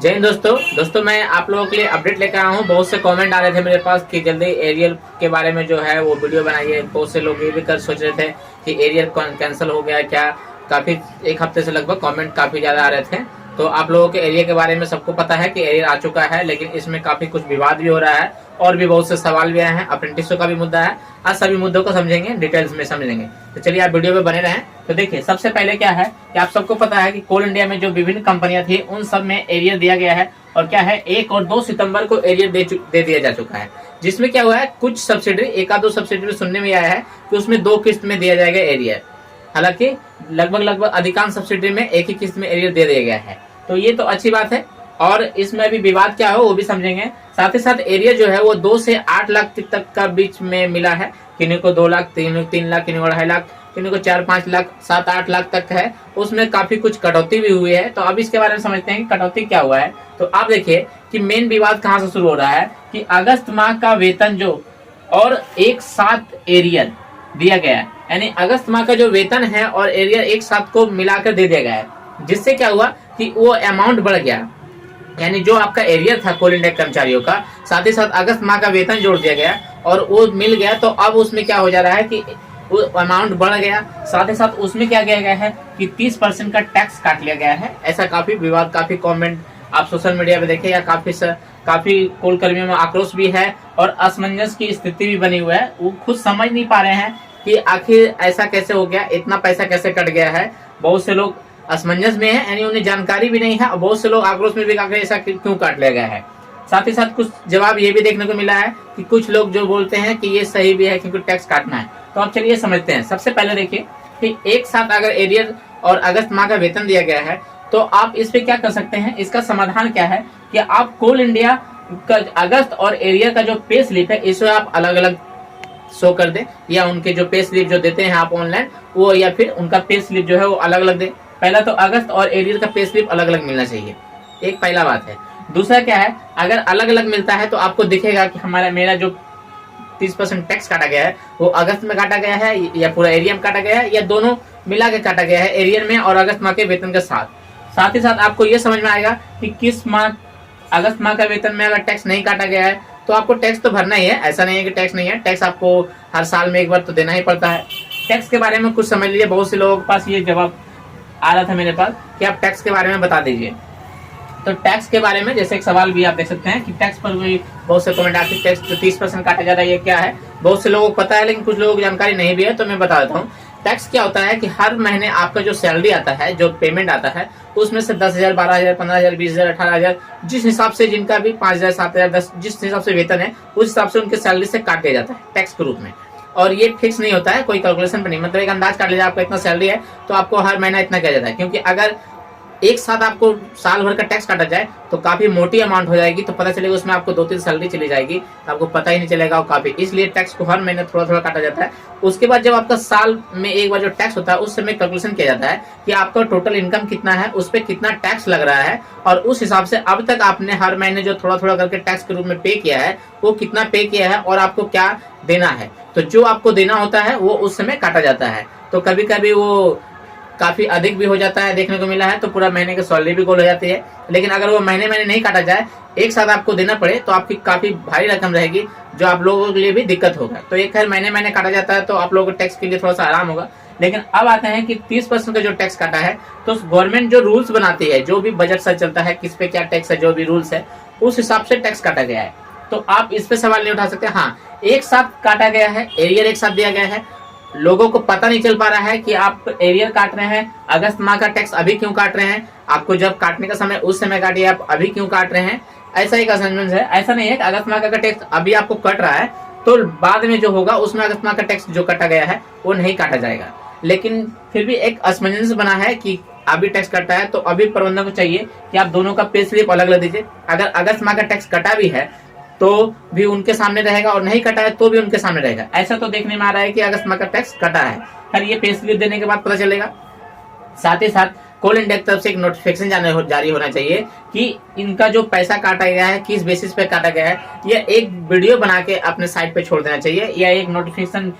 जय हिंद दोस्तों मैं आप लोगों के लिए अपडेट लेकर आया हूँ। बहुत से कमेंट आ रहे थे मेरे पास कि जल्दी एरियल के बारे में जो है वो वीडियो बनाइए। बहुत से लोग ये भी कर सोच रहे थे कि एरियल कैंसिल हो गया क्या। काफी एक हफ्ते से लगभग कमेंट काफी ज्यादा आ रहे थे। तो आप लोगों के एरिया के बारे में सबको पता है कि एरियल आ चुका है, लेकिन इसमें काफी कुछ विवाद भी हो रहा है और भी बहुत से सवाल भी आए हैं। अप्रेंटिसों का भी मुद्दा है। आज सभी मुद्दों को समझेंगे, डिटेल्स में समझेंगे। तो चलिए आप वीडियो में बने रहें। तो देखिए, सबसे पहले क्या है कि आप सबको पता है कि कोल इंडिया में जो विभिन्न कंपनियां थी उन सब में एरियर दिया गया है। और क्या है, 1 और 2 सितंबर को एरियर दे दिया जा चुका है। जिसमें क्या हुआ है, कुछ सब्सिडी, एक आध दो सब्सिडी सुनने में आया है कि उसमें 2 किस्त में दिया जाएगा एरियर। हालांकि लगभग अधिकांश सब्सिडी में एक ही किस्त में एरियर दे दिया गया है। तो ये तो अच्छी बात है। और इसमें भी विवाद क्या हो वो भी समझेंगे। साथ ही साथ एरिया जो है वो 2 से 8 लाख तक का बीच में मिला है। किन्हीं को 2 लाख, 3 लाख, किन्हीं को 2.5 लाख, किन्हीं को 4-5 लाख, 7-8 लाख तक है। उसमें काफी कुछ कटौती भी हुई है। तो अब इसके बारे में समझते हैं कि कटौती क्या हुआ है। तो आप देखिए कि मेन विवाद कहाँ से शुरू हो रहा है कि अगस्त माह का वेतन जो और एक साथ एरियर दिया गया है, यानी अगस्त माह का जो वेतन है और एरियर एक साथ को मिलाकर दे दिया गया है। जिससे क्या हुआ कि वो अमाउंट बढ़ गया, यानी जो आपका एरियर था कोल इंडिया कर्मचारियों का, साथ ही साथ अगस्त माह का वेतन जोड़ दिया गया और वो मिल गया। तो अब उसमें क्या हो जा रहा है कि वो अमाउंट बढ़ गया। साथ ही साथ उसमें क्या किया गया है कि 30% का टैक्स काट लिया गया है। ऐसा काफी विवाद, काफी कमेंट आप सोशल मीडिया पे देखे, या काफी कोल कर्मियों में आक्रोश भी है और असमंजस की स्थिति भी बनी हुई है। वो खुद समझ नहीं पा रहे हैं कि आखिर ऐसा कैसे हो गया, इतना पैसा कैसे कट गया है। बहुत से लोग असमंजस में है, यानी उन्हें जानकारी भी नहीं है। और बहुत से लोग आक्रोश में भी आखिर ऐसा क्यों काट लिया गया है। साथ ही साथ कुछ जवाब ये भी देखने को मिला है कि कुछ लोग जो बोलते हैं कि ये सही भी है क्योंकि टैक्स काटना है। तो अब चलिए समझते हैं। सबसे पहले देखिए कि एक साथ अगर एरियर और अगस्त माह का वेतन दिया गया है तो आप इस पे क्या कर सकते हैं। इसका समाधान क्या है कि आप कोल इंडिया का अगस्त और एरियर का जो पे स्लिप है इसे आप अलग अलग शो कर दे, या उनके जो पे स्लिप जो देते हैं आप ऑनलाइन वो, या फिर उनका पे स्लिप जो है वो अलग अलग दे। पहला तो अगस्त और एरियर का पे स्लिप अलग अलग मिलना चाहिए, एक पहला बात है। दूसरा क्या है, अगर अलग अलग मिलता है तो आपको दिखेगा कि मेरा जो 30% टैक्स काटा गया है वो अगस्त में काटा गया है या पूरा एरिया में काटा गया है, या दोनों मिला के काटा गया है एरियर में और अगस्त माह के वेतन के साथ। साथ ही साथ आपको ये समझ में आएगा कि किस माह, अगस्त माह का वेतन में अगर टैक्स नहीं काटा गया है तो आपको टैक्स तो भरना ही है। ऐसा नहीं है कि टैक्स नहीं है, टैक्स आपको हर साल में एक बार तो देना ही पड़ता है। टैक्स के बारे में कुछ समझ लीजिए। बहुत से लोगों के पास ये जवाब आ रहा था मेरे पास कि आप टैक्स के बारे में बता दीजिए। तो टैक्स के बारे में जैसे एक सवाल भी आप देख सकते हैं कि टैक्स पर भी बहुत से कमेंट आते हैं, टैक्स जो 30% काटा जाता है ये क्या है। बहुत से लोगों को पता है लेकिन कुछ लोगों को जानकारी नहीं भी है, तो मैं बता देता हूँ। टैक्स क्या होता है कि हर महीने आपका जो सैलरी आता है, जो पेमेंट आता है, उसमें से 10,000, 12,000, 15,000, 20,000, 18,000, जिस हिसाब से जिनका भी 5,000, 7,000, 10, जिस हिसाब से वेतन है उस हिसाब से उनके सैलरी से काट दिया जाता है टैक्स के रूप में। और ये फिक्स नहीं होता है, कोई कैलकुलेशन पर नहीं, मतलब एक अंदाज काट लीजिए आपका इतना सैलरी है तो आपको हर महीना इतना किया जाता है। क्योंकि अगर एक साथ आपको साल भर का टैक्स काटा जाए तो काफी मोटी अमाउंट हो जाएगी, तो पता चलेगा उसमें आपको 2-3 सैलरी चली जाएगी, आपको पता ही नहीं चलेगा। और काफी इसलिए टैक्स को हर महीने थोड़ा थोड़ा काटा जाता है। उसके बाद जब आपका साल में एक बार जो टैक्स होता है उस समय कैलकुलेशन किया जाता है कि आपका टोटल इनकम कितना है, उस पर कितना टैक्स लग रहा है, और उस हिसाब से अब तक आपने हर महीने जो थोड़ा थोड़ा करके टैक्स के रूप में पे किया है वो कितना पे किया है और आपको क्या देना है। तो जो आपको देना होता है वो उस समय काटा जाता है। तो कभी कभी वो काफी अधिक भी हो जाता है, देखने को मिला है, तो पूरा महीने की सैलरी भी गोल हो जाती है। लेकिन अगर वो महीने महीने नहीं काटा जाए, एक साथ आपको देना पड़े तो आपकी काफी भारी रकम रहेगी, जो आप लोगों के लिए भी दिक्कत होगा। तो एक खैर महीने महीने काटा जाता है तो आप लोगों को टैक्स के लिए थोड़ा सा आराम होगा। लेकिन अब आते हैं कि 30% का जो टैक्स काटा है, तो गवर्नमेंट जो रूल्स बनाती है, जो भी बजट से चलता है, किस पे क्या टैक्स है, जो भी रूल्स है उस हिसाब से टैक्स काटा गया है। तो आप इस पे सवाल नहीं उठा सकते। हाँ, एक साथ काटा गया है, एरियर एक साथ दिया गया है, लोगों को पता नहीं चल पा रहा है कि आप एरियर काट रहे हैं, अगस्त माह का टैक्स अभी क्यों काट रहे हैं, आपको जब काटने का समय उस समय काटिए, आप अभी क्यों काट रहे हैं। ऐसा एक असमंजस है। ऐसा नहीं है कि अगस्त माह का टैक्स अभी आपको कट रहा है तो बाद में जो होगा उसमें अगस्त माह का टैक्स जो काटा गया है वो नहीं काटा जाएगा। लेकिन फिर भी एक असमंजस बना है कि अभी टैक्स कटा है तो अभी प्रबंधन को चाहिए कि आप दोनों का पे स्लिप अलग अलग दीजिए। अगर अगस्त माह का टैक्स कटा भी है तो भी उनके सामने रहेगा और नहीं कटा है तो भी उनके सामने रहेगा। ऐसा तो देखने में आ रहा है कि अगस्त माह का टैक्स कटा है, खैर ये पे स्लिप देने के बाद पता चलेगा। साथ ही साथ कोल इंडिया की तरफ से एक नोटिफिकेशन जारी होना चाहिए कि इनका जो पैसा काटा गया है किस बेसिस पे काटा गया है, या एक वीडियो बना के अपने साइट पे छोड़ देना चाहिए, या एक नोटिफिकेशन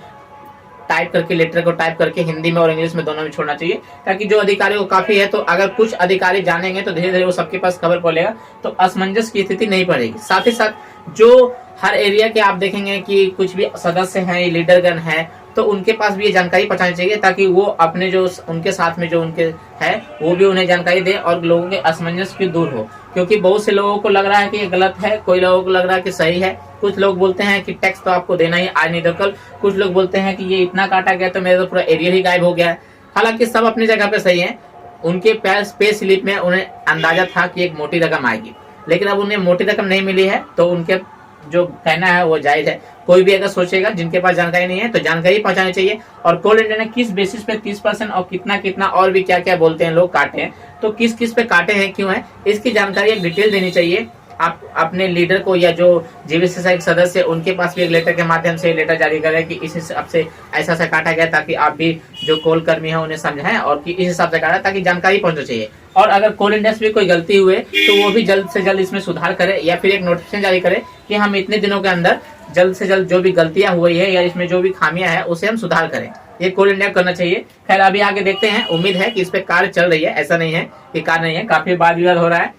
टाइप करके, लेटर को टाइप करके हिंदी में और इंग्लिश में दोनों में छोड़ना चाहिए, ताकि जो अधिकारी को काफी है, तो अगर कुछ अधिकारी जानेंगे तो धीरे धीरे वो सबके पास खबर पड़ेगा, तो असमंजस की स्थिति नहीं पड़ेगी। साथ ही साथ जो हर एरिया के आप देखेंगे कि कुछ भी सदस्य हैं, लीडरगण हैं, तो उनके पास भी ये जानकारी पहुंचानी चाहिए, ताकि वो अपने जो उनके साथ में जो उनके है वो भी उन्हें जानकारी दे और लोगों के असमंजस भी दूर हो। क्योंकि बहुत से लोगों को लग रहा है कि ये गलत है, कोई लोगों को लग रहा है कि सही है। कुछ लोग बोलते हैं कि टैक्स तो आपको देना ही आज नहीं तो कल, कुछ लोग बोलते हैं कि ये इतना काटा गया तो मेरा तो पूरा एरिया ही गायब हो गया है। हालांकि सब अपनी जगह पे सही है। उनके पे स्लिप में उन्हें अंदाजा था कि एक मोटी रकम आएगी, लेकिन अब उन्हें मोटी रकम नहीं मिली है, तो उनके जो कहना है वो जायज है। कोई भी अगर सोचेगा, जिनके पास जानकारी नहीं है तो जानकारी पहुंचानी चाहिए। और कोल इंडिया ने किस बेसिस पे 30% और कितना कितना और भी क्या क्या बोलते हैं लोग काटे हैं, तो किस किस पे काटे हैं, क्यों है, इसकी जानकारी एक डिटेल देनी चाहिए। आप अपने लीडर को या जो जीवीसी एक सदस्य उनके पास भी एक लेटर के माध्यम से लेटर जारी करें कि इस हिसाब से ऐसा ऐसा काटा गया, ताकि आप भी जो कोल कर्मी है उन्हें समझाएं और कि इस हिसाब से काटा, ताकि जानकारी पहुंचनी चाहिए। और अगर कोल इंडिया से भी कोई गलती हुए तो वो भी जल्द से जल्द इसमें सुधार करे, या फिर एक नोटिफिकेशन जारी करे कि हम इतने दिनों के अंदर जल्द से जल्द जो भी गलतियां हुई है या इसमें जो भी खामियां है उसे हम सुधार करें। ये कोल इंडिया करना चाहिए। खैर अभी आगे देखते हैं, उम्मीद है कि इस पे कार्य चल रही है, ऐसा नहीं है कि कार्य नहीं है, काफी वाद विवाद हो रहा है,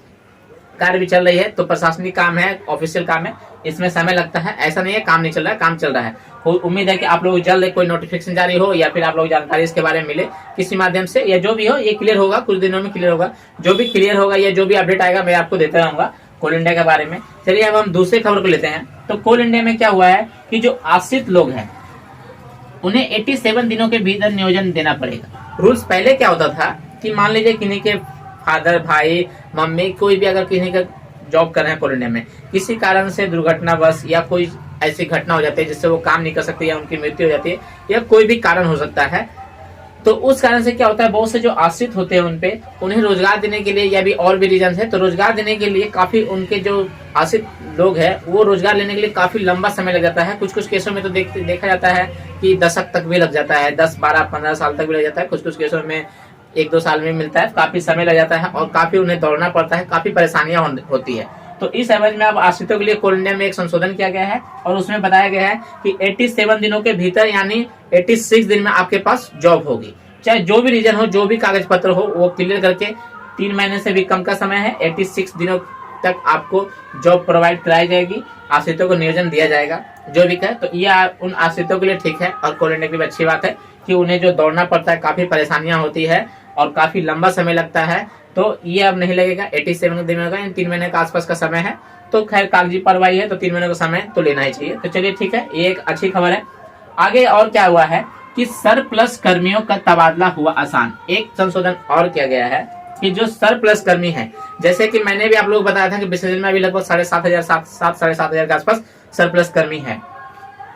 कार्य भी चल रही है। तो प्रशासनिक काम है, ऑफिशियल काम है, इसमें समय लगता है, ऐसा नहीं है काम नहीं चल रहा है, काम चल रहा है। उम्मीद है कि आप लोग जल्द कोई नोटिफिकेशन जारी हो या फिर आप लोग जानकारी इसके बारे में मिले किसी माध्यम से, या जो भी हो ये क्लियर होगा, कुछ दिनों में क्लियर होगा। जो भी क्लियर होगा या जो भी अपडेट आएगा मैं आपको देता रहूंगा कोल इंडिया के बारे में। चलिए अब हम दूसरी खबर को लेते हैं। तो कोल इंडिया में क्या हुआ है कि जो आश्रित लोग हैं उन्हें 87 दिनों के भीतर नियोजन देना पड़ेगा। रूल्स पहले क्या होता था कि मान लीजिए किन्हीं के फादर, भाई, मम्मी, कोई भी अगर किसी का जॉब कर रहे हैं कोल इंडिया में, किसी कारण से दुर्घटनावश या कोई ऐसी घटना हो जाती है जिससे वो काम नहीं कर सकते या उनकी मृत्यु हो जाती है या कोई भी कारण हो सकता है, तो उस कारण से क्या होता है, बहुत से जो आश्रित होते हैं उनपे उन्हें रोजगार देने के लिए या भी और भी रीजन है, तो रोजगार देने के लिए काफी उनके जो आश्रित लोग हैं वो रोजगार लेने के लिए काफी लंबा समय लग जाता है। कुछ कुछ केसों में तो देखा जाता है कि दशक तक भी लग जाता है, 10, 12, 15 साल तक भी लग जाता है। कुछ कुछ केसों में 1-2 साल में मिलता है, काफी समय लग जाता है और काफी उन्हें दौड़ना पड़ता है, काफी परेशानियां होती है। तो इस एवज में अब आश्रितों के लिए कोल इंडिया में एक संशोधन किया गया है और उसमें बताया गया है कि 87 दिनों के भीतर यानी 86 दिन में आपके पास जॉब होगी। चाहे जो भी रीजन हो, जो भी कागज पत्र हो, वो क्लियर करके 3 महीने से भी कम का समय है, 86 दिनों तक आपको जॉब प्रोवाइड कराई जाएगी, आश्रितों को नियोजन दिया जाएगा। जो भी कहे तो ये उन आश्रितों के लिए ठीक है और कोल इंडिया की भी अच्छी बात है कि उन्हें जो दौड़ना पड़ता है, काफी परेशानियां होती है और काफी लंबा समय लगता है, तो ये अब नहीं लगेगा। 87 दिन होगा, 3 महीने के आसपास का समय है। तो खैर कागजी कार्रवाई है तो 3 महीने का समय तो लेना ही चाहिए। तो चलिए ठीक है, ये एक अच्छी खबर है। आगे और क्या हुआ है कि सरप्लस कर्मियों का तबादला हुआ आसान। एक संशोधन और किया गया है कि जो सरप्लस कर्मी है, जैसे कि मैंने भी आप लोग बताया था कि BCCL में अभी लगभग 7,500 के आसपास सरप्लस कर्मी है।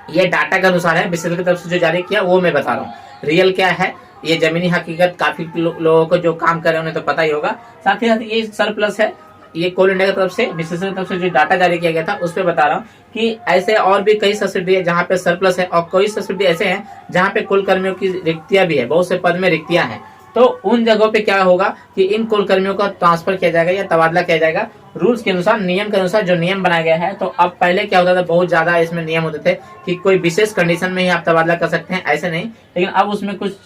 ये डाटा के अनुसार है, BCCL की तरफ से जो जारी किया वो मैं बता रहा हूँ। रियल क्या है, ये जमीनी हकीकत काफी लोगों को जो काम कर रहे हैं उन्हें तो पता ही होगा। साथ ही साथ ये सरप्लस है, ये कोल इंडिया की तरफ से, BCCL की तरफ से जो डाटा जारी किया गया था उस पर बता रहा हूँ कि ऐसे और भी कई सब्सिडी है जहाँ पे सरप्लस है और कई सब्सिडी ऐसे हैं जहाँ पे कुल कर्मियों की रिक्तियां भी है, बहुत से पद में रिक्तियां हैं। तो उन जगहों पे क्या होगा कि इन कुल कर्मियों का ट्रांसफर किया जाएगा या तबादला किया जाएगा रूल्स के अनुसार, नियम के अनुसार जो नियम बनाया गया है। तो अब पहले क्या होता था, बहुत ज्यादा इसमें नियम होते थे कि कोई विशेष कंडीशन में ही आप तबादला कर सकते हैं, ऐसे नहीं, लेकिन अब उसमें कुछ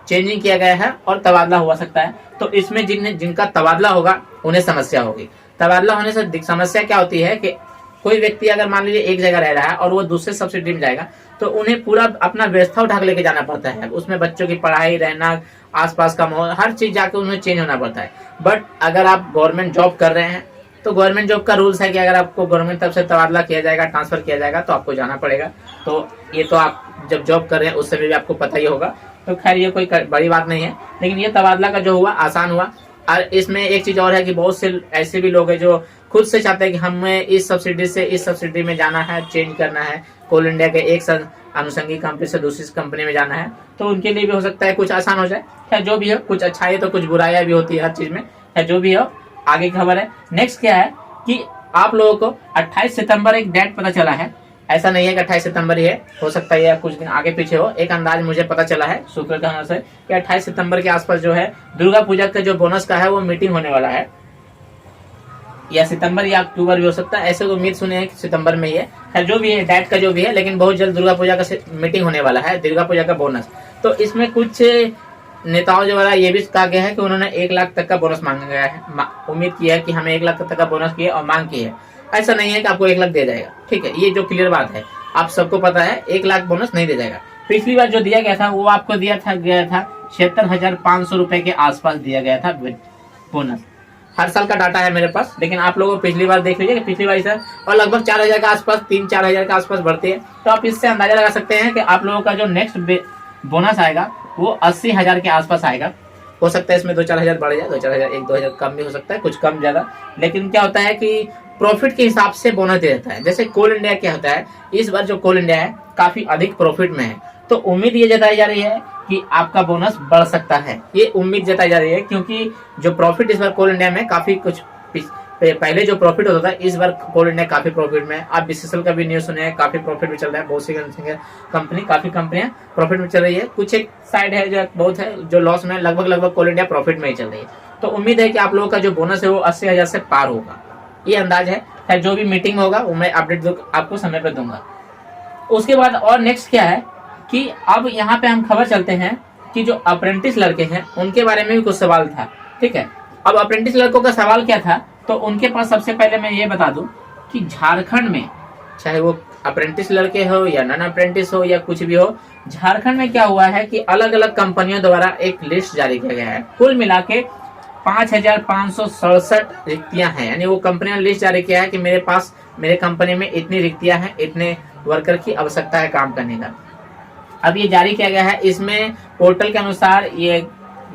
चेंजिंग किया गया है और तबादला हो सकता है। तो इसमें जिनका तबादला होगा उन्हें समस्या होगी। तबादला होने से समस्या क्या होती है कि कोई व्यक्ति अगर मान लीजिए एक जगह रह रहा है और वो दूसरे सब्सिडी में जाएगा तो उन्हें पूरा अपना व्यवस्था उठा के लेके जाना पड़ता है, उसमें बच्चों की पढ़ाई, रहना, आसपास का माहौल, हर चीज जाके उन्हें चेंज होना पड़ता है। बट अगर आप गवर्नमेंट जॉब कर रहे हैं तो गवर्नमेंट जॉब का रूल्स है कि अगर आपको गवर्नमेंट तरफ से तबादला किया जाएगा, ट्रांसफर किया जाएगा तो आपको जाना पड़ेगा। तो ये तो आप जब जॉब कर रहे हैं उस समय भी आपको पता ही होगा, तो खैर ये कोई बड़ी बात नहीं है। लेकिन ये तबादला का जो हुआ आसान हुआ। और इसमें एक चीज और है कि बहुत से ऐसे भी लोग हैं जो खुद से चाहते हैं कि हमें इस सब्सिडी से इस सब्सिडी में जाना है, चेंज करना है, कोल इंडिया के एक अनुषंगी कंपनी से दूसरी कंपनी में जाना है, तो उनके लिए भी हो सकता है कुछ आसान हो जाए। खैर जो भी हो, कुछ अच्छाई तो कुछ बुराइयां भी होती है हर चीज में। खैर जो भी हो, आगे की खबर है। नेक्स्ट क्या है कि आप लोगों को 28 सितंबर एक डेट पता चला है, ऐसा नहीं है कि 28 सितंबर ही है, हो सकता है या कुछ दिन आगे पीछे हो। एक अंदाज मुझे पता चला है सूत्र के अनुसार कि 28 सितंबर के आसपास जो है दुर्गा पूजा का जो बोनस का है वो मीटिंग होने वाला है। या सितंबर या अक्टूबर भी हो सकता है, ऐसे तो उम्मीद सुने हैं कि सितंबर में ही है। खैर जो भी है, डेट का जो भी है, लेकिन बहुत जल्द दुर्गा पूजा का मीटिंग होने वाला है, दुर्गा पूजा का बोनस। तो इसमें कुछ नेताओं द्वारा ये भी कहा गया है कि उन्होंने 1 लाख तक का बोनस मांगा गया है, उम्मीद की है कि हमें 1 लाख तक का बोनस की है और मांग की है। ऐसा नहीं है कि आपको 1 लाख दिया जाएगा, ठीक है, ये जो क्लियर बात है, आप सबको पता है 1 लाख बोनस नहीं दिया जाएगा। पिछली बार जो दिया गया था वो आपको दिया था 76,500 रुपए के आसपास दिया गया था बोनस। हर साल का डाटा है मेरे पास, लेकिन आप लोगों को पिछली बार देख लीजिए कि पिछली बार इस और लगभग 4,000 के आसपास, 3-4 हजार के आसपास बढ़ती है। तो आप इससे अंदाजा लगा सकते हैं कि आप लोगों का जो नेक्स्ट बोनस आएगा वो 80,000 के आसपास आएगा। हो सकता है इसमें 2-4 हजार बढ़ जाए, 2-4 हजार, 1-2 हजार कम भी हो सकता है, कुछ कम ज्यादा। लेकिन क्या होता है कि प्रॉफिट के हिसाब से बोनस दे देता है। जैसे कोल इंडिया क्या होता है, इस बार जो कोल इंडिया है काफी अधिक प्रॉफिट में है, तो उम्मीद ये जताई जा रही है कि आपका बोनस बढ़ सकता है। ये उम्मीद जताई जा रही है क्योंकि जो प्रॉफिट इस बार कोल इंडिया में काफी कुछ पहले जो प्रॉफिट होता था, इस बार कोल इंडिया काफी प्रॉफिट में। आप बीसीसीएल का भी न्यूज सुने हैं, काफी प्रॉफिट में चल रहा है। बहुत सी कंपनी, काफी कंपनियां प्रॉफिट में चल रही है। कुछ एक साइड है जो बहुत है जो लॉस में, लगभग कोल इंडिया प्रॉफिट में ही चल रही है। तो उम्मीद है कि आप लोगों का जो बोनस है वो 80,000 से पार होगा, ये अंदाज है। जो भी मीटिंग होगा वो मैं अपडेट आपको समय पर दूंगा। उसके बाद और नेक्स्ट क्या है कि अब यहाँ पे हम खबर चलते हैं कि जो अप्रेंटिस लड़के हैं उनके बारे में भी कुछ सवाल था, ठीक है। अब अप्रेंटिस लड़कों का सवाल क्या था, तो उनके पास सबसे पहले मैं ये बता दूं कि झारखंड में, चाहे वो अप्रेंटिस लड़के हो या नॉन अप्रेंटिस हो या कुछ भी हो, झारखंड में क्या हुआ है कि अलग अलग कंपनियों द्वारा एक लिस्ट जारी किया गया है। कुल मिला के 5,567 रिक्तियां हैं, यानी वो कंपनी ने लिस्ट जारी किया है कि मेरे कंपनी में इतनी रिक्तियां हैं, इतने वर्कर की आवश्यकता है काम करने का। अब ये जारी किया गया है। इसमें पोर्टल के अनुसार, ये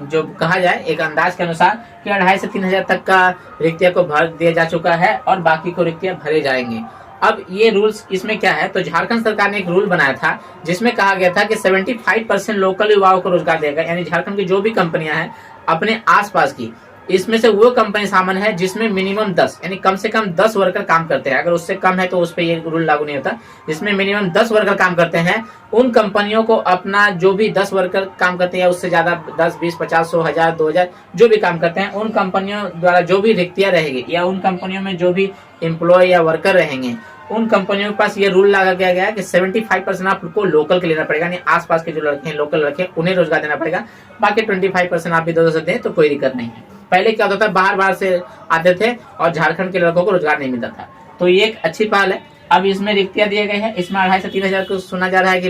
जो कहा जाए एक अंदाज के अनुसार, कि 2,500 से 3,000 तक का रिक्तियां को भर दिया जा चुका है और बाकी को रिक्तियां भरे जाएंगे। अब ये रूल्स इसमें क्या है, तो झारखंड सरकार ने एक रूल बनाया था जिसमें कहा गया था कि 75% लोकल युवाओं को रोजगार देगा। यानी झारखंड की जो भी कंपनियां हैं अपने आसपास की, इसमें से वो कंपनी शामिल है जिसमें मिनिमम 10, यानी कम से कम 10 वर्कर काम करते हैं। अगर उससे कम है तो उस पर ये रूल लागू नहीं होता। जिसमें मिनिमम 10 वर्कर काम करते हैं, उन कंपनियों को अपना जो भी 10 वर्कर काम करते हैं, उससे ज्यादा 10, 20, 50, 100, 1000, 2000 जो भी काम करते हैं, उन कंपनियों द्वारा जो भी रिक्तियां रहेगी या उन कंपनियों में जो भी एम्प्लॉय या वर्कर रहेंगे, उन कंपनियों के पास ये रूल लगा किया गया है कि 75% आपको लोकल के लेना पड़ेगा, यानी आसपास के जो लड़के हैं, लोकल लड़के, उन्हें रोजगार देना पड़ेगा। बाकी 25% आप भी 2 दें तो कोई दिक्कत नहीं है। पहले क्या होता था, बाहर से आते थे और झारखंड के लड़कों को रोजगार नहीं मिलता था। तो ये एक अच्छी पहल है। अब इसमें रिक्तियां दिए गए हैं, इसमें 2,500 से 3,000 को सुना जा रहा है कि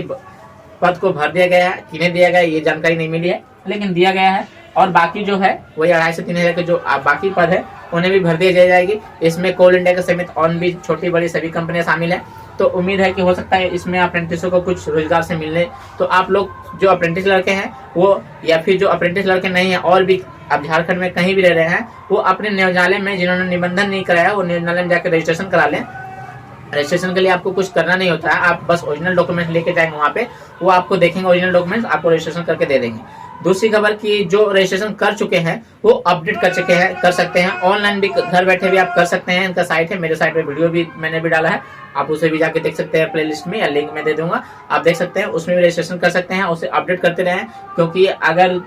पद को भर दिया गया है। किन्हें दिया गया है ये जानकारी नहीं मिली है, लेकिन दिया गया है। और बाकी जो है वही 2,500 से 3,000 के जो बाकी पद है उन्हें भी भर दिया जाएगी। इसमें कोल इंडिया के समेत और भी छोटी बड़ी सभी कंपनियां शामिल है। तो उम्मीद है कि हो सकता है इसमें अप्रेंटिसों को कुछ रोजगार से मिलने। तो आप लोग जो अप्रेंटिस लड़के हैं वो, या फिर जो अप्रेंटिस लड़के नहीं है और भी अब झारखंड में कहीं भी रह रहे हैं, वो अपने नियोजनालय में, जिन्होंने निबंधन नहीं कराया, वो नियोजनालय में जाकर रजिस्ट्रेशन करा लें। रजिस्ट्रेशन के लिए आपको कुछ करना नहीं होता है, आप बस ओरिजिनल डॉक्यूमेंट लेके जाएंगे वहाँ पे, वो आपको देखेंगे ओरिजिनल डॉक्यूमेंट्स, आपको रजिस्ट्रेशन करके दे देंगे। दूसरी खबर कि जो रजिस्ट्रेशन कर चुके हैं वो अपडेट कर सकते हैं। ऑनलाइन भी घर बैठे भी आप कर सकते हैं। इनका साइट है, मेरे साइट पे वीडियो भी मैंने भी डाला है, आप उसे भी जाके देख सकते हैं प्लेलिस्ट में, या लिंक में दे दूंगा, आप देख सकते हैं। उसमें भी रजिस्ट्रेशन कर सकते हैं, उसे अपडेट करते रहें, क्योंकि अगर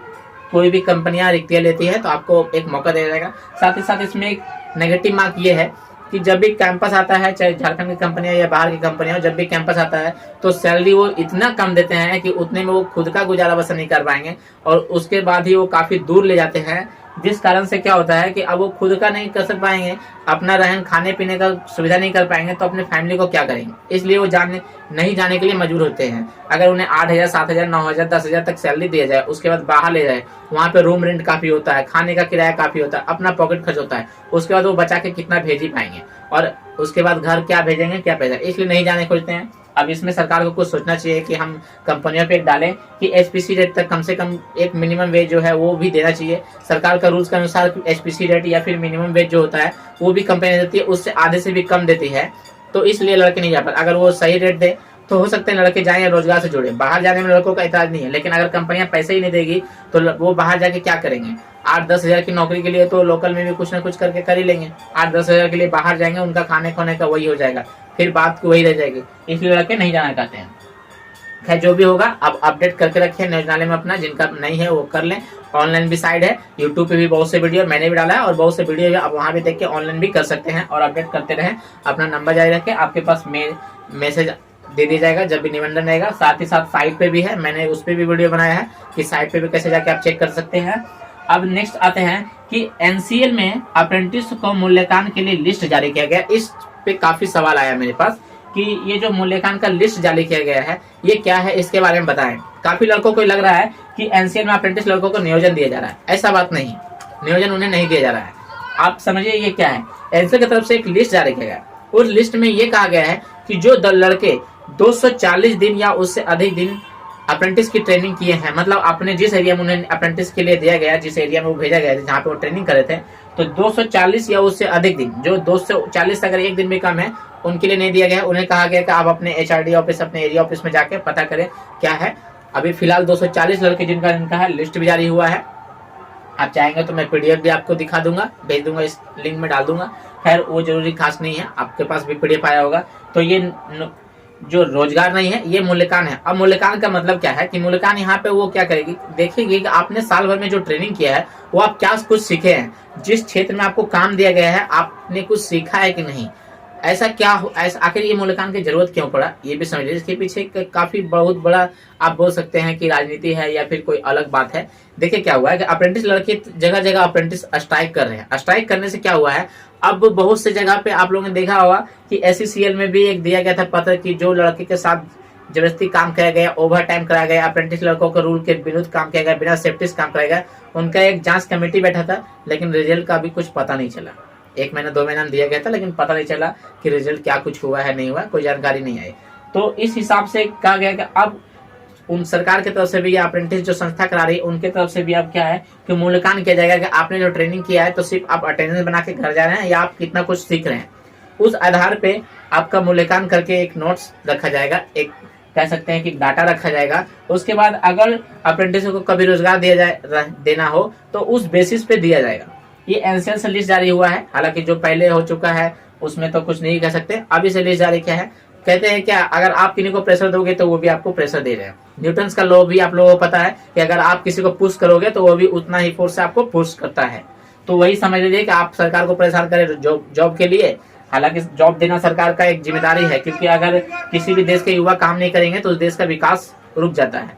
कोई भी कंपनियां रिक्तियां लेती है तो आपको एक मौका दिया जाएगा। साथ ही साथ इसमें एक नेगेटिव मार्क ये है कि जब भी कैंपस आता है, चाहे झारखंड की कंपनियां या बाहर की कंपनियां, जब भी कैंपस आता है तो सैलरी वो इतना कम देते हैं कि उतने में वो खुद का गुजारा बसर नहीं कर पाएंगे, और उसके बाद ही वो काफी दूर ले जाते हैं। जिस कारण से क्या होता है कि अब वो खुद का नहीं कर सक पाएंगे, अपना रहन खाने पीने का सुविधा नहीं कर पाएंगे, तो अपने फैमिली को क्या करेंगे। इसलिए वो नहीं जाने के लिए मजबूर होते हैं। अगर उन्हें 8,000, 7,000, 9,000, 10,000 तक सैलरी दिया जाए, उसके बाद बाहर ले जाए, वहाँ पे रूम रेंट काफी होता है, खाने का किराया काफी होता है, अपना पॉकेट खर्च होता है, उसके बाद वो बचा के कितना भेज ही पाएंगे, और उसके बाद घर क्या भेजेंगे, क्या भेजेंगे, इसलिए नहीं जाने खोजते हैं। अब इसमें सरकार को कुछ सोचना चाहिए कि हम कंपनियों पे डालें कि एचपीसी रेट तक कम से कम एक मिनिमम वेज जो है वो भी देना चाहिए। सरकार का रूल्स के अनुसार एचपीसी रेट या फिर मिनिमम वेज जो होता है वो भी कंपनी देती है, उससे आधे से भी कम देती है। तो इसलिए लड़के नहीं जा पाते। अगर वो सही रेट दे तो हो सकते हैं लड़के जाएं या रोजगार से जुड़े। बाहर जाने में लड़कों का इतराज नहीं है, लेकिन अगर कंपनियां पैसे ही नहीं देगी तो वो बाहर जाके क्या करेंगे। 8-10 हजार की नौकरी के लिए तो लोकल में भी कुछ ना कुछ करके कर ही लेंगे। 8-10 हजार के लिए बाहर जाएंगे, उनका खाने खोने का वही हो जाएगा, फिर बात वही रह जाएगी। इसलिए लड़के नहीं जाना चाहते हैं। खैर जो भी होगा आप अपडेट करके रखिए न्यूज नाले में अपना, जिनका नहीं है वो कर लें। ऑनलाइन भी साइड है, यूट्यूब पे भी बहुत से वीडियो मैंने भी डाला है और बहुत से वीडियो आप वहाँ भी देख के ऑनलाइन भी कर सकते हैं और अपडेट करते रहें। अपना नंबर जारी रखें, आपके पास मैसेज दे दिया जाएगा जब भी निबंधन रहेगा। साथ ही साथ साइट पे भी है, मैंने उस पर भी वीडियो बनाया है कि साइट पे भी कैसे जाके आप चेक कर सकते हैं। अब नेक्स्ट आते हैं कि एनसीएल में अप्रेंटिस को मूल्यांकन के लिए लिस्ट जारी किया गया। इस पे काफी सवाल आया मेरे पास कि ये जो मूल्यांकन का लिस्ट जारी किया गया है ये क्या है, इसके बारे में बताएं। काफी लड़कों को लग रहा है कि एनसीएल में अप्रेंटिस लड़कों को नियोजन दिया जा रहा है, ऐसा बात नहीं, नियोजन उन्हें नहीं दिया जा रहा है। आप समझिए ये क्या है, एनसीएल की तरफ से एक लिस्ट जारी किया गया। उस लिस्ट में ये कहा गया है कि जो लड़के 240 दिन या उससे अधिक दिन अप्रेंटिस की ट्रेनिंग किए हैं, मतलब अपने जिस एरिया में उन्हें अप्रेंटिस के लिए दिया गया, जिस एरिया में वो भेजा गया जहाँ पे वो ट्रेनिंग कर रहे थे, तो 240 या उससे अधिक दिन, जो 240 अगर एक दिन भी कम है उनके लिए नहीं दिया गया। उन्हें कहा गया कि आप अपने एचआरडी ऑफिस, अपने एरिया ऑफिस में जाके पता करें क्या है। अभी फिलहाल 240 लड़के जिनका है, लिस्ट भी जारी हुआ है। आप चाहेंगे तो मैं पीडीएफ भी आपको दिखा दूंगा, भेज दूंगा, इस लिंक में डाल दूंगा। खैर वो जरूरी खास नहीं है, आपके पास भी पीडीएफ आया होगा। तो ये जो रोजगार नहीं है ये मूल्यांकन है। अब मूल्यांकन का मतलब क्या है कि मूल्यांकन यहाँ पे वो क्या करेगी, देखेगी कि आपने साल भर में जो ट्रेनिंग किया है वो आप क्या कुछ सीखे हैं, जिस क्षेत्र में आपको काम दिया गया है आपने कुछ सीखा है कि नहीं, ऐसा क्या ऐसा आखिर ये मूल्यांकन की जरूरत क्यों पड़ा, ये भी समझिए। इसके पीछे काफी बहुत बड़ा आप बोल सकते हैं कि राजनीति है या फिर कोई अलग बात है। देखिए क्या हुआ है कि अप्रेंटिस लड़के जगह जगह अप्रेंटिस स्ट्राइक कर रहे हैं। स्ट्राइक करने से क्या हुआ है, अब बहुत से जगह पे आप लोगों ने देखा होगा कि एससीसीएल में भी एक दिया गया था पत्र कि जो लड़के के साथ जबरदस्ती काम किया गया, ओवर टाइम कराया गया, अप्रेंटिस लड़कों के रूल के विरुद्ध काम किया गया, बिना सेफ्टी से काम कराया गया, उनका एक जांच कमेटी बैठा था, लेकिन रिजल्ट का भी कुछ पता नहीं चला। 1 महीना 2 महीना दिया गया था, लेकिन पता नहीं चला कि रिजल्ट क्या कुछ हुआ है नहीं हुआ, कोई जानकारी नहीं आई। तो इस हिसाब से कहा गया कि अब उन सरकार की तरफ से भी या अप्रेंटिस जो संस्था करा रही है उनके तरफ से भी अब क्या है कि मूल्यांकन किया जाएगा कि आपने जो ट्रेनिंग किया है तो सिर्फ आप अटेंडेंस बना के घर जा रहे हैं या आप कितना कुछ सीख रहे हैं। उस आधार पे आपका मूल्यांकन करके एक नोट्स रखा जाएगा, एक कह सकते हैं कि डाटा रखा जाएगा। उसके बाद अगर अप्रेंटिस को कभी रोजगार देना हो तो उस बेसिस पे दिया जाएगा। ये एनसीएल से लिस्ट जारी हुआ है, हालांकि जो पहले हो चुका है उसमें तो कुछ नहीं कह सकते, अभी से लिस्ट जारी किया है। कहते हैं क्या, अगर आप किसी को प्रेशर दोगे तो वो भी आपको प्रेशर दे रहे हैं। न्यूटन्स का लॉ भी आप लोगों को पता है कि अगर आप किसी को पुश करोगे तो वो भी उतना ही फोर्स से आपको पुश करता है। तो वही समझ लीजिए कि आप सरकार को परेशान करें जॉब के लिए। हालांकि जॉब देना सरकार का एक जिम्मेदारी है, क्योंकि अगर किसी भी देश के युवा काम नहीं करेंगे तो उस देश का विकास रुक जाता है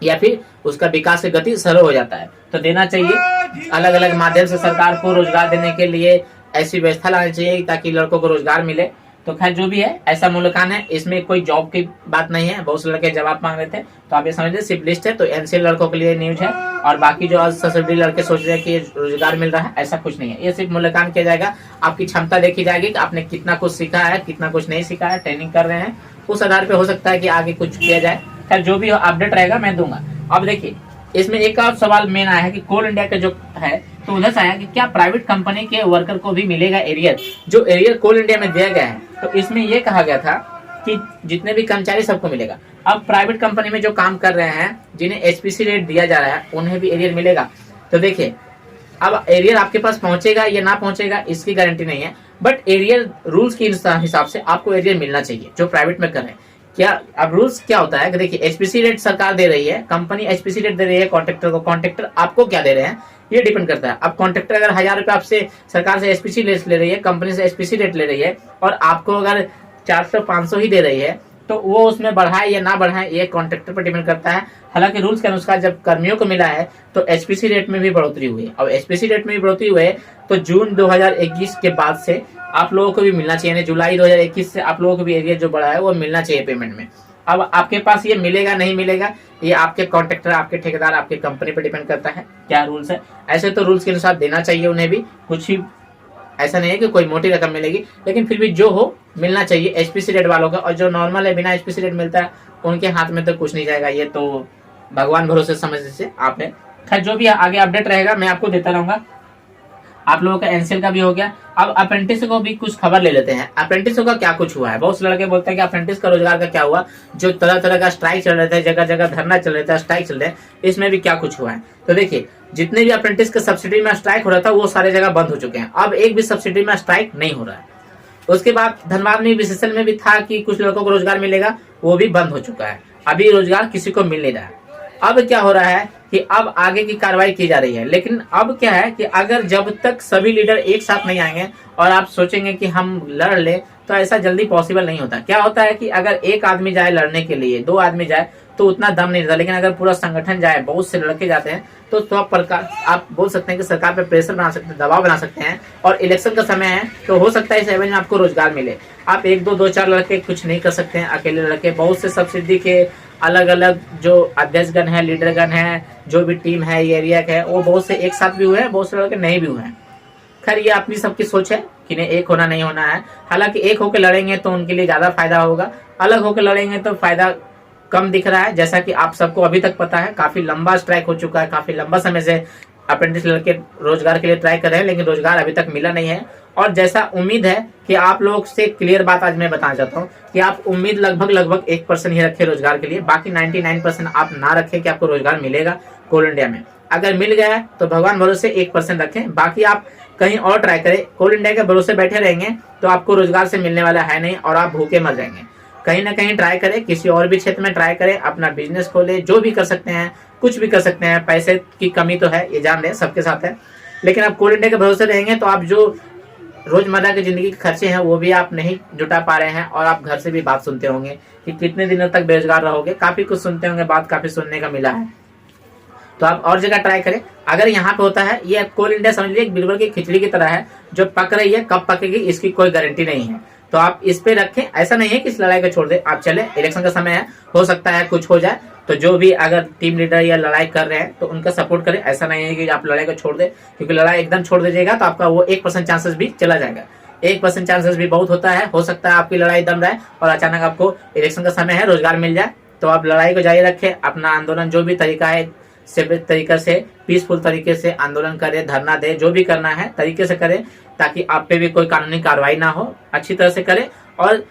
या फिर उसका विकास की गति स्लो हो जाता है। तो देना चाहिए, अलग अलग माध्यम से सरकार को रोजगार देने के लिए ऐसी व्यवस्था लानी चाहिए ताकि लड़कों को रोजगार मिले। तो खैर जो भी है ऐसा मूल्यांकन है, इसमें कोई जॉब की बात नहीं है। बहुत से लड़के जवाब मांग रहे थे तो आप ये समझ लीजिए सिर्फ लिस्ट है, तो एनसीएल लड़कों के लिए न्यूज है। और बाकी जो सब्सिडी लड़के सोच रहे हैं कि रोजगार मिल रहा है, ऐसा कुछ नहीं है। ये सिर्फ मूल्यांकन किया जाएगा, आपकी क्षमता देखी जाएगी कि आपने कितना कुछ सीखा है, कितना कुछ नहीं सीखा है, ट्रेनिंग कर रहे हैं, उस आधार पर हो सकता है कि आगे कुछ किया जाए। खैर जो भी अपडेट रहेगा मैं दूंगा। अब देखिए इसमें एक और सवाल मेन आया है कि कोल इंडिया का जो है, तो उधर से आया कि क्या प्राइवेट कंपनी के वर्कर को भी मिलेगा एरियर, जो एरियर कोल इंडिया में दिया गया है। तो इसमें यह कहा गया था कि जितने भी कर्मचारी सबको मिलेगा। अब प्राइवेट कंपनी में जो काम कर रहे हैं, जिन्हें एचपीसी रेट दिया जा रहा है, उन्हें भी एरियर मिलेगा। तो देखिए अब एरियर आपके पास पहुंचेगा या ना पहुंचेगा इसकी गारंटी नहीं है, बट एरियर रूल्स के हिसाब से आपको एरियर मिलना चाहिए जो प्राइवेट में कर रहे हैं। क्या अब रूल्स क्या होता है कि देखिए एचपीसी रेट सरकार दे रही है, कंपनी एचपीसी रेट दे रही है कॉन्ट्रैक्टर को, कॉन्ट्रैक्टर आपको क्या दे रहे हैं ये डिपेंड करता है। अब कॉन्ट्रैक्टर अगर 1000 रुपए आपसे सरकार से एचपीसी रेट ले रही है, कंपनी से एचपीसी रेट ले रही है, और आपको अगर 400-500 ही दे रही है, तो वो उसमें बढ़ाए या ना बढ़ाए ये कॉन्ट्रैक्टर पर डिपेंड करता है। हालांकि रूल्स के अनुसार जब कर्मियों को मिला है तो एचपीसी रेट में भी बढ़ोतरी हुई है। अब एचपीसी रेट में भी बढ़ोतरी हुई है तो जून 2021 के बाद से आप लोगों को भी मिलना चाहिए, यानी जुलाई 2021 से आप लोगों को भी एरियर जो बढ़ा है वो मिलना चाहिए पेमेंट में। अब आपके पास ये मिलेगा नहीं मिलेगा ये आपके कॉन्ट्रैक्टर, आपके ठेकेदार, आपके कंपनी पर डिपेंड करता है क्या रूल्स है। ऐसे तो रूल्स के अनुसार देना चाहिए उन्हें भी, कुछ ही ऐसा नहीं है कि कोई मोटी रकम मिलेगी, लेकिन फिर भी जो हो मिलना चाहिए एचपीसी रेट वालों का। और जो नॉर्मल है बिना एचपीसी रेट मिलता है उनके हाथ में तो कुछ नहीं जाएगा, ये तो भगवान भरोसे समझ से आप है। खैर जो भी आगे अपडेट रहेगा मैं आपको देता रहूंगा। आप लोगों का एनसीएल का भी हो गया। अब अप्रेंटिस को भी कुछ खबर ले लेते हैं, अप्रेंटिसों का क्या कुछ हुआ है। बहुत से लड़के बोलते हैं कि अप्रेंटिस का रोजगार का क्या हुआ, जो तरह तरह का स्ट्राइक चल रहे थे, जगह जगह धरना चल रहा था, स्ट्राइक चल रहे हैं, इसमें भी क्या कुछ हुआ है। तो देखिए जितने भी अप्रेंटिस के सब्सिडी में स्ट्राइक हो रहा था वो सारे जगह बंद हो चुके हैं, अब एक भी सब्सिडी में स्ट्राइक नहीं हो रहा है। उसके बाद धनबाद में बीसीएसएल में भी था कि कुछ लड़कों को रोजगार मिलेगा, वो भी बंद हो चुका है। अभी रोजगार किसी को मिल नहीं रहा है। अब क्या हो रहा है कि अब आगे की कार्रवाई की जा रही है, लेकिन अब क्या है कि अगर जब तक सभी लीडर एक साथ नहीं आएंगे और आप सोचेंगे कि हम लड़ ले, तो ऐसा जल्दी पॉसिबल नहीं होता। क्या होता है कि अगर एक आदमी जाए लड़ने के लिए, 2 आदमी जाए तो उतना दम नहीं रहता, लेकिन अगर पूरा संगठन जाए, बहुत से लड़के जाते हैं, तो सब प्रकार आप बोल सकते हैं कि सरकार पे प्रेशर बना सकते हैं, दबाव बना सकते हैं। और इलेक्शन का समय है तो हो सकता है इस एवज में आपको रोजगार मिले। आप 1 2 2 4 लड़के कुछ नहीं कर सकते हैं, अकेले लड़के। बहुत से सब्सिडी के अलग अलग जो अध्यक्षगण है, लीडरगण है, जो भी टीम है ये एरिया के है, वो बहुत से एक साथ भी हुए हैं, बहुत से लड़के नहीं भी हुए हैं। खैर ये अपनी सबकी सोच है कि नहीं एक होना नहीं होना है। हालांकि एक होकर लड़ेंगे तो उनके लिए ज्यादा फायदा होगा, अलग होकर लड़ेंगे तो फायदा कम दिख रहा है। जैसा कि आप सबको अभी तक पता है, काफी लंबा स्ट्राइक हो चुका है, काफी लंबा समय से अप्रेंटिस लड़के रोजगार के लिए ट्राई कर रहे हैं, लेकिन रोजगार अभी तक मिला नहीं है। और जैसा उम्मीद है कि आप लोग से क्लियर बात आज मैं बताना चाहता हूँ कि आप उम्मीद लगभग 1% ही रखें रोजगार के लिए, बाकी 99% आप ना रखें कि आपको रोजगार मिलेगा कोल इंडिया में। अगर मिल गया है तो भगवान भरोसे 1% रखें, बाकी आप कहीं और ट्राई करें। कोल इंडिया के भरोसे बैठे रहेंगे तो आपको रोजगार से मिलने वाला है नहीं और आप भूखे मर जाएंगे। कहीं ना कहीं ट्राई करें, किसी और भी क्षेत्र में ट्राई करें, अपना बिजनेस खोले, जो भी कर सकते हैं, कुछ भी कर सकते हैं। पैसे की कमी तो है, ये जान रहे, सबके साथ है, लेकिन आप कोल इंडिया के भरोसे रहेंगे तो आप जो रोजमर्रा की जिंदगी के खर्चे हैं वो भी आप नहीं जुटा पा रहे हैं। और आप घर से भी बात सुनते होंगे कि कितने दिनों तक बेरोजगार रहोगे, काफी कुछ सुनते होंगे, बात काफी सुनने का मिला है। तो आप और जगह ट्राई करें। अगर यहाँ पे होता है, ये कोल इंडिया समझ लीजिए बिरबल की खिचड़ी की तरह है, जो पक रही है, कब पकेगी इसकी कोई गारंटी नहीं है। तो आप इस पे रखें, ऐसा नहीं है कि इस लड़ाई को छोड़ दे। आप चले, इलेक्शन का समय है, हो सकता है कुछ हो जाए, तो जो भी अगर टीम लीडर या लड़ाई कर रहे हैं तो उनका सपोर्ट करें। ऐसा नहीं है कि आप लड़ाई को छोड़ दे, क्योंकि लड़ाई एकदम छोड़ दीजिएगा तो आपका वो 1% चांसेस भी चला जाएगा। 1% चांसेस भी बहुत होता है, हो सकता है आपकी लड़ाई दम रहे और अचानक आपको इलेक्शन का समय है, रोजगार मिल जाए। तो आप लड़ाई को जारी रखें, अपना आंदोलन जो भी तरीका है सेपरेट तरीके से, पीसफुल तरीके से आंदोलन करें, धरना दे, जो भी करना है तरीके से करें, ताकि आप पे भी कोई कानूनी कार्रवाई ना हो। अच्छी तरह से करें और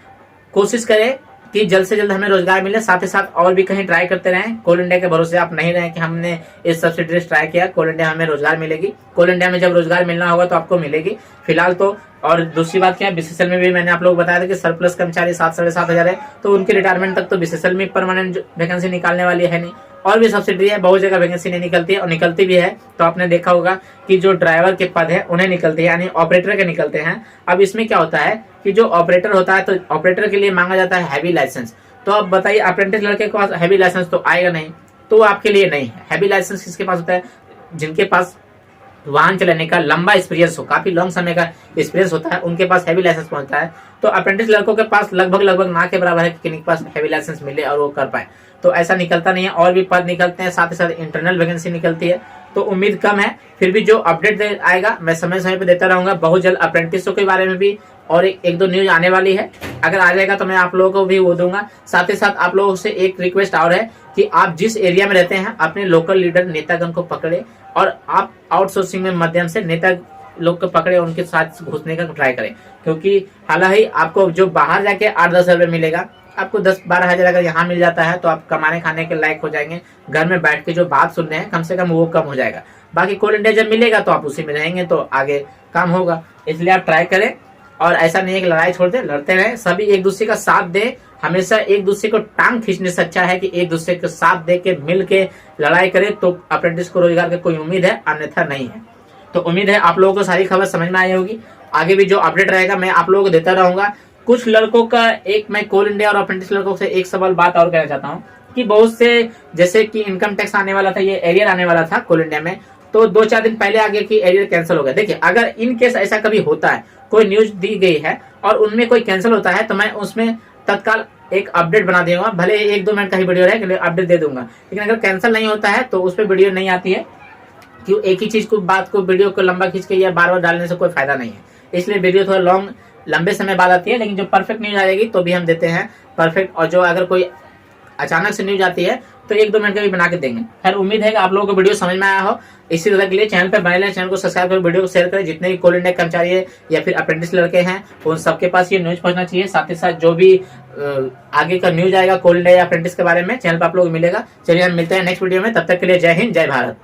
कोशिश करें कि जल्द से जल्द हमें रोजगार मिले। साथ ही साथ और भी कहीं ट्राई करते रहें। कोल इंडिया के भरोसे आप नहीं रहें कि हमने इस सब्सिडी से ट्राई किया, कोल इंडिया हमें रोजगार मिलेगी। कोल इंडिया में जब रोजगार मिलना होगा तो आपको मिलेगी फिलहाल तो। और दूसरी बात क्या है, बीसीसीएल में भी मैंने आप लोग बताया था कि सरप्लस कर्मचारी 7 साढ़े 7 हजार है, तो उनके रिटायरमेंट तक तो बीसीसीएल में परमानेंट वैकेंसी निकालने वाली है नहीं। और भी सब्सिडी है, बहुत जगह वैकेंसी नहीं निकलती है और निकलती भी है। तो आपने देखा होगा कि जो ड्राइवर के पद है उन्हें निकलती है, यानी ऑपरेटर के निकलते हैं। अब इसमें क्या होता है कि जो ऑपरेटर होता है तो ऑपरेटर के लिए मांगा जाता है हैवी लाइसेंस। तो अब बताइए, अप्रेंटिस लड़के के पास हैवी लाइसेंस तो आएगा नहीं, तो वो आपके लिए नहीं है। हैवी लाइसेंस किसके पास होता है? जिनके पास वाहन चलाने का लंबा एक्सपीरियंस हो, काफी लॉन्ग समय का एक्सपीरियंस होता है, उनके पास हैवी लाइसेंस पहुंचता है। तो अप्रेंटिस लड़कों के पास लगभग ना के बराबर है कि किन्हीं के पास हैवी लाइसेंस मिले और वो कर पाए। तो ऐसा निकलता नहीं है, और भी पद निकलते हैं, साथ ही साथ इंटरनल वैकेंसी निकलती है। तो उम्मीद कम है, फिर भी जो अपडेट आएगा मैं समय समय पे देता रहूंगा। बहुत जल्द अप्रेंटिसों के बारे में भी और एक दो न्यूज आने वाली है, अगर आ जाएगा तो मैं आप लोगों को भी वो दूंगा। साथ ही साथ आप लोगों से एक रिक्वेस्ट और है कि आप जिस एरिया में रहते हैं अपने लोकल लीडर नेतागण को पकड़े और आप आउटसोर्सिंग में माध्यम से नेता लोग को पकड़े, उनके साथ घुसने का ट्राई करें। क्योंकि हालांकि आपको जो बाहर जाके 8-10 रुपए मिलेगा, आपको 10-12 हजार अगर यहाँ मिल जाता है तो आप कमाने खाने के लायक हो जाएंगे। घर में बैठ के जो बात सुन रहे हैं कम से कम वो कम हो जाएगा। बाकी कोल इंडिया जब मिलेगा तो आप उसी में रहेंगे तो आगे काम होगा। इसलिए आप ट्राई करें और ऐसा नहीं है कि लड़ाई छोड़ दे, लड़ते रहे, सभी एक दूसरे का साथ दे। हमेशा एक दूसरे को टांग खींचने से अच्छा है कि एक दूसरे के साथ दे के मिल के लड़ाई करे, तो अप्रेंटिस को रोजगार की कोई उम्मीद है, अन्यथा नहीं है। तो उम्मीद है आप लोगों को सारी खबर समझ में आई होगी। आगे भी जो अपडेट रहेगा मैं आप लोगों को देता रहूंगा। कुछ लड़कों का एक मैं कोल इंडिया और अप्रेंटिस लड़कों से एक सवाल बात और कहना चाहता हूँ कि बहुत से, जैसे कि इनकम टैक्स आने वाला था, ये एरियर आने वाला था कोल इंडिया में, तो 2-4 दिन पहले आगे की एरियर कैंसिल हो गया। देखिए, अगर इन केस ऐसा कभी होता है, कोई न्यूज दी गई है और उनमें कोई कैंसिल होता है, तो मैं उसमें तत्काल एक अपडेट बना दूंगा, भले 1-2 मिनट का ही वीडियो रहे, अपडेट दे दूंगा। लेकिन अगर कैंसिल नहीं होता है तो उस पर वीडियो नहीं आती है, क्यों? एक ही चीज को, बात को, वीडियो को लंबा खींच के या बार बार डालने से कोई फायदा नहीं है। इसलिए वीडियो थोड़ा लंबे समय बाद आती है, लेकिन जो परफेक्ट न्यूज आएगी तो भी हम देते हैं परफेक्ट। और जो अगर कोई अचानक से न्यूज आती है तो 1-2 मिनट का भी बना के देंगे। खैर, उम्मीद है कि आप लोगों को वीडियो समझ में आया हो। इसी तरह के लिए चैनल पे बने रहें, चैनल को सब्सक्राइब करें, वीडियो को शेयर करें। जितने भी कोल इंडिया कर्मचारी है या फिर अप्रेंटिस लड़के हैं उन सबके पास ये न्यूज पहुंचना चाहिए। साथ ही साथ जो भी आगे का न्यूज आएगा कोल इंडिया या अप्रेंटिस के बारे में, चैनल पर आप लोग मिलेगा। चलिए हम मिलते हैं नेक्स्ट वीडियो में, तब तक के लिए जय हिंद, जय भारत।